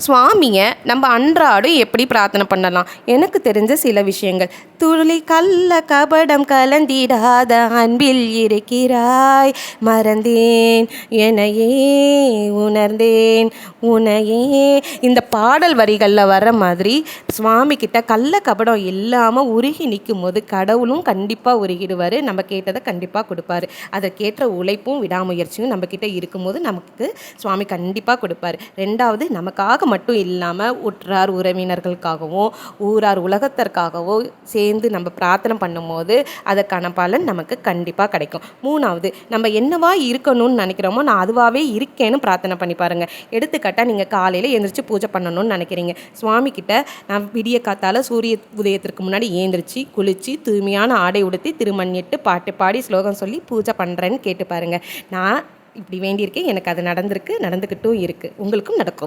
சுவாமியை நம்ம அன்றாடம் எப்படி பிரார்த்தனை பண்ணலாம்? எனக்கு தெரிஞ்ச சில விஷயங்கள். துளி கள்ள கபடம் கலந்திடாத அன்பில் இருக்கிறாய், மறந்தேன் எனையே உணர்ந்தேன் உனையே. இந்த பாடல் வரிகளில் வர்ற மாதிரி சுவாமி கிட்ட கள்ள கபடம் இல்லாமல் உருகி நிற்கும் போது கடவுளும் கண்டிப்பாக உருகிடுவார், நம்ம கேட்டதை கண்டிப்பாக கொடுப்பாரு. அதை கேட்ட உழைப்பும் விடாமுயற்சியும் நம்மக்கிட்ட இருக்கும்போது நமக்கு சுவாமி கண்டிப்பாக கொடுப்பாரு. ரெண்டாவது, நமக்காக மட்டும் இல்லாமல் உற்றார் உறவினர்களுக்காகவும் ஊரார் உலகத்திற்காகவும் சேர்ந்து நம்ம பிரார்த்தனை பண்ணும்போது அதற்கான பலன் நமக்கு கண்டிப்பாக கிடைக்கும். மூணாவது, நம்ம என்னவா இருக்கணும்னு நினைக்கிறோமோ நான் அதுவாகவே இருக்கேன்னு பிரார்த்தனை பண்ணி பாருங்கள். எடுத்துக்காட்டாக நீங்கள் காலையில் எழுந்திரிச்சு பூஜை பண்ணணும்னு நினைக்கிறீங்க. சுவாமி கிட்ட நான் விடிய காத்தால் சூரிய உதயத்திற்கு முன்னாடி ஏந்திரிச்சு குளித்து தூய்மையான ஆடை உடுத்தி திருமண்ணிட்டு பாட்டு பாடி ஸ்லோகம் சொல்லி பூஜை பண்ணுறேன்னு கேட்டு பாருங்கள். நான் இப்படி வேண்டியிருக்கேன், எனக்கு அது நடந்திருக்கு, நடந்துக்கிட்டும் இருக்குது, உங்களுக்கும் நடக்கும்.